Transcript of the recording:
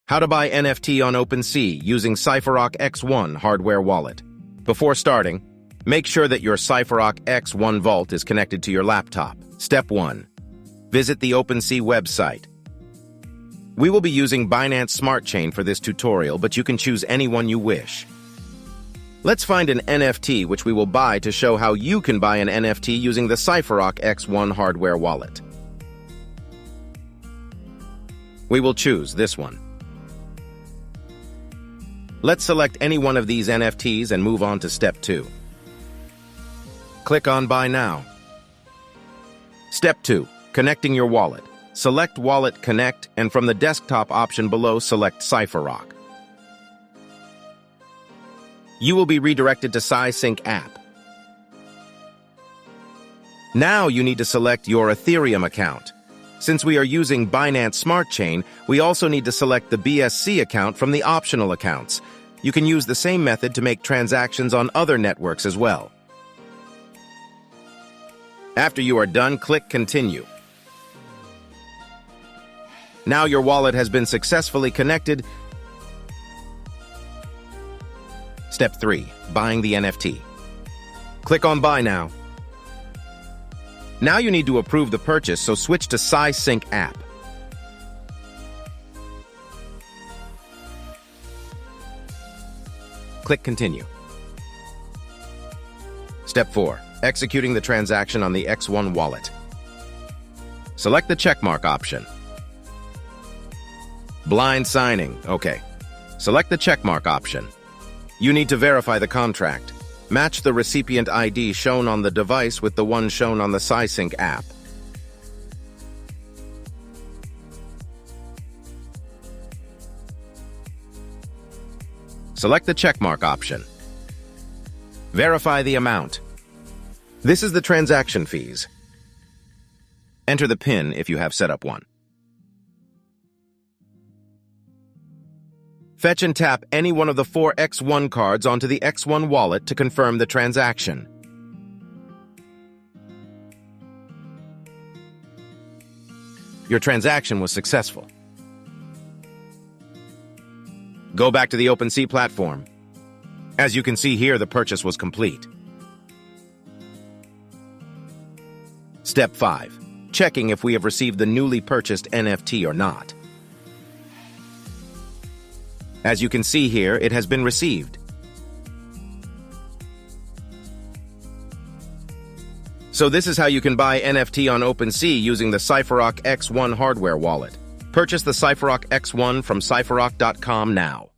How to buy NFT on OpenSea using Cypherock X1 hardware wallet. Before starting, make sure that your Cypherock X1 vault is connected to your laptop. Step 1. Visit the OpenSea website. We will be using Binance Smart Chain for this tutorial, but you can choose any one you wish. Let's find an NFT which we will buy to show how you can buy an NFT using the Cypherock X1 hardware wallet. We will choose this one. Let's select any one of these NFTs and move on to Step 2. Click on Buy Now. Step 2. Connecting your wallet. Select Wallet Connect, and from the desktop option below, select Cypherock. You will be redirected to Cypherock app. Now you need to select your Ethereum account. Since we are using Binance Smart Chain, we also need to select the BSC account from the optional accounts. You can use the same method to make transactions on other networks as well. After you are done, click Continue. Now your wallet has been successfully connected. Step 3. Buying the NFT. Click on Buy Now. Now you need to approve the purchase, so switch to Cypherock app. Click Continue. Step 4. Executing the transaction on the X1 wallet. Select the checkmark option. Blind signing. OK. Select the checkmark option. You need to verify the contract. Match the recipient ID shown on the device with the one shown on the Cypherock app. Select the checkmark option. Verify the amount. This is the transaction fees. Enter the PIN if you have set up one. Fetch and tap any one of the 4 X1 cards onto the X1 wallet to confirm the transaction. Your transaction was successful. Go back to the OpenSea platform. As you can see here, the purchase was complete. Step 5. Checking if we have received the newly purchased NFT or not. As you can see here, it has been received. So this is how you can buy NFT on OpenSea using the Cypherock X1 hardware wallet. Purchase the Cypherock X1 from cypherock.com now.